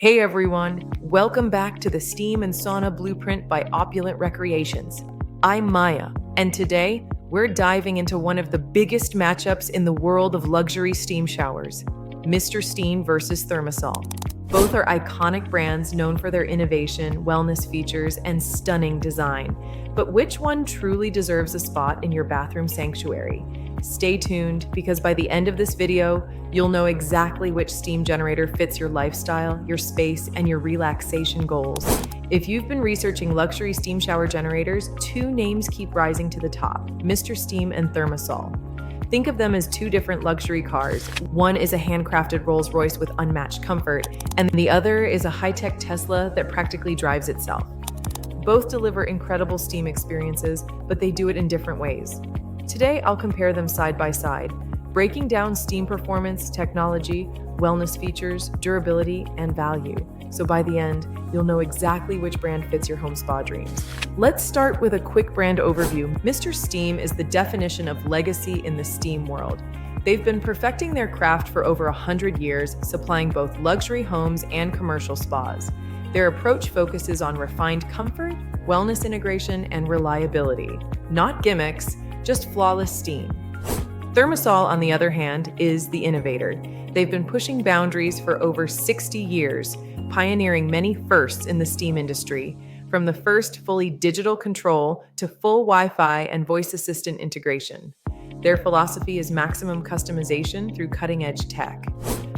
Hey everyone, welcome back to the Steam and Sauna Blueprint by Opulent Recreations. I'm Maya, and today we're diving into one of the biggest matchups in the world of luxury steam showers, Mr. Steam versus ThermaSol. Both are iconic brands known for their innovation, wellness features, and stunning design. But which one truly deserves a spot in your bathroom sanctuary? Stay tuned because by the end of this video, you'll know exactly which steam generator fits your lifestyle, your space, and your relaxation goals. If you've been researching luxury steam shower generators, two names keep rising to the top: Mr. Steam and ThermaSol. Think of them as two different luxury cars. One is a handcrafted Rolls-Royce with unmatched comfort, and the other is a high-tech Tesla that practically drives itself. Both deliver incredible steam experiences, but they do it in different ways. Today, I'll compare them side by side, breaking down steam performance, technology, wellness features, durability, and value. So by the end, you'll know exactly which brand fits your home spa dreams. Let's start with a quick brand overview. Mr. Steam is the definition of legacy in the steam world. They've been perfecting their craft for over 100 years, supplying both luxury homes and commercial spas. Their approach focuses on refined comfort, wellness integration, and reliability. Not gimmicks, just flawless steam. ThermaSol, on the other hand, is the innovator. They've been pushing boundaries for over 60 years, pioneering many firsts in the steam industry, from the first fully digital control to full Wi-Fi and voice assistant integration. Their philosophy is maximum customization through cutting-edge tech.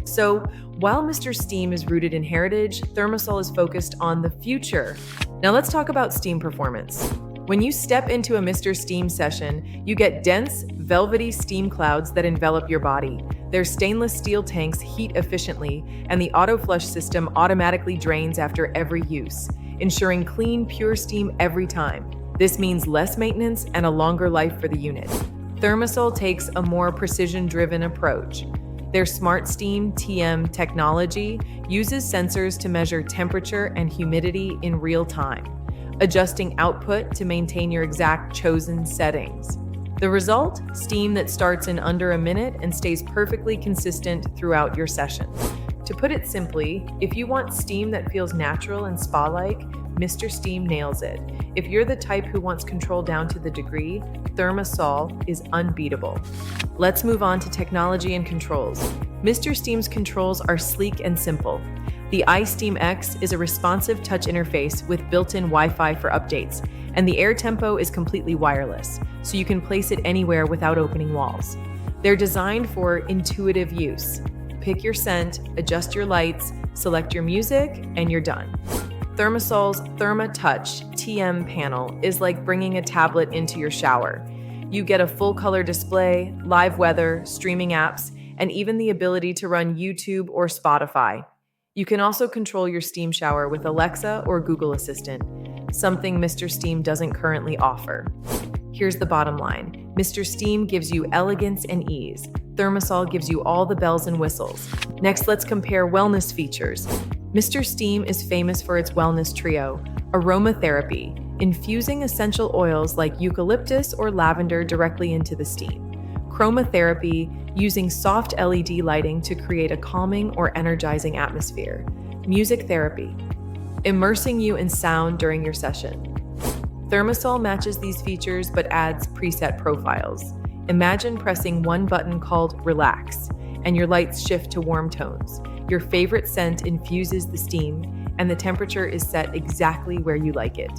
So, while Mr. Steam is rooted in heritage, ThermaSol is focused on the future. Now let's talk about steam performance. When you step into a Mr. Steam session, you get dense, velvety steam clouds that envelop your body. Their stainless steel tanks heat efficiently, and the auto flush system automatically drains after every use, ensuring clean, pure steam every time. This means less maintenance and a longer life for the unit. ThermaSol takes a more precision-driven approach. Their Smart Steam TM technology uses sensors to measure temperature and humidity in real time, adjusting output to maintain your exact chosen settings. The result? Steam that starts in under a minute and stays perfectly consistent throughout your session. To put it simply, if you want steam that feels natural and spa-like, Mr. Steam nails it. If you're the type who wants control down to the degree, ThermaSol is unbeatable. Let's move on to technology and controls. Mr. Steam's controls are sleek and simple. The iSteam X is a responsive touch interface with built-in Wi-Fi for updates, and the air tempo is completely wireless, so you can place it anywhere without opening walls. They're designed for intuitive use. Pick your scent, adjust your lights, select your music, and you're done. ThermaSol's ThermaTouch TM panel is like bringing a tablet into your shower. You get a full-color display, live weather, streaming apps, and even the ability to run YouTube or Spotify. You can also control your steam shower with Alexa or Google Assistant, something Mr. Steam doesn't currently offer. Here's the bottom line. Mr. Steam gives you elegance and ease. ThermaSol gives you all the bells and whistles. Next, let's compare wellness features. Mr. Steam is famous for its wellness trio: aromatherapy, infusing essential oils like eucalyptus or lavender directly into the steam; chromotherapy, using soft LED lighting to create a calming or energizing atmosphere; music therapy, immersing you in sound during your session. ThermaSol matches these features but adds preset profiles. Imagine pressing one button called Relax, and your lights shift to warm tones. Your favorite scent infuses the steam, and the temperature is set exactly where you like it.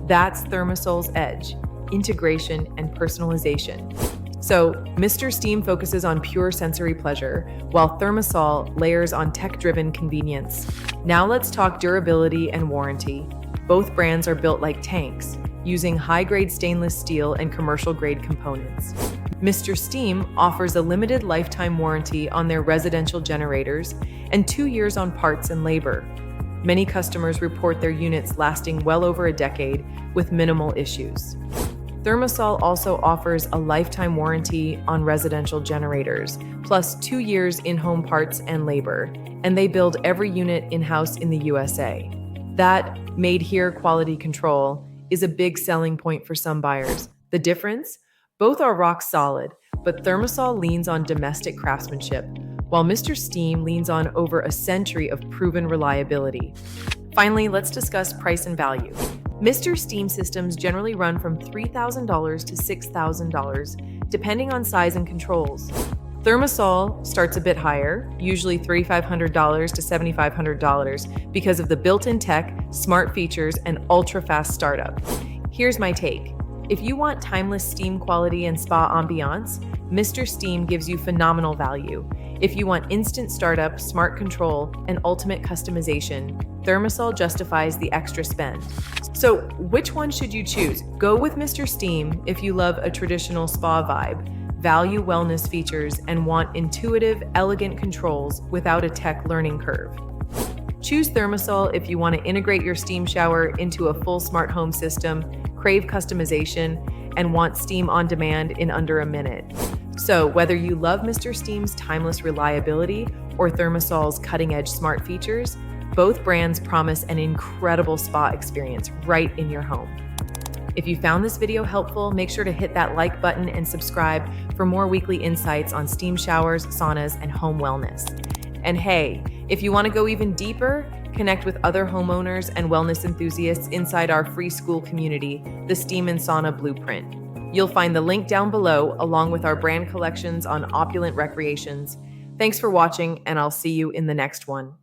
That's ThermaSol's edge: integration and personalization. So, Mr. Steam focuses on pure sensory pleasure, while ThermaSol layers on tech-driven convenience. Now let's talk durability and warranty. Both brands are built like tanks, using high-grade stainless steel and commercial-grade components. Mr. Steam offers a limited lifetime warranty on their residential generators and 2 years on parts and labor. Many customers report their units lasting well over a decade with minimal issues. ThermaSol also offers a lifetime warranty on residential generators, plus 2 years in-home parts and labor, and they build every unit in-house in the USA. That made-here quality control is a big selling point for some buyers. The difference? Both are rock solid, but ThermaSol leans on domestic craftsmanship, while Mr. Steam leans on over a century of proven reliability. Finally, let's discuss price and value. Mr. Steam systems generally run from $3,000 to $6,000, depending on size and controls. ThermaSol starts a bit higher, usually $3,500 to $7,500, because of the built-in tech, smart features, and ultra-fast startup. Here's my take. If you want timeless steam quality and spa ambiance, Mr. Steam gives you phenomenal value. If you want instant startup, smart control, and ultimate customization, ThermaSol justifies the extra spend. So, which one should you choose? Go with Mr. Steam if you love a traditional spa vibe, value wellness features, and want intuitive, elegant controls without a tech learning curve. Choose ThermaSol if you want to integrate your steam shower into a full smart home system, crave customization, and want steam on demand in under a minute. So, whether you love Mr. Steam's timeless reliability or ThermaSol's cutting-edge smart features, both brands promise an incredible spa experience right in your home. If you found this video helpful, make sure to hit that like button and subscribe for more weekly insights on steam showers, saunas, and home wellness. And hey, if you want to go even deeper, connect with other homeowners and wellness enthusiasts inside our free school community, the Steam and Sauna Blueprint. You'll find the link down below, along with our brand collections on Opulent Recreations. Thanks for watching, and I'll see you in the next one.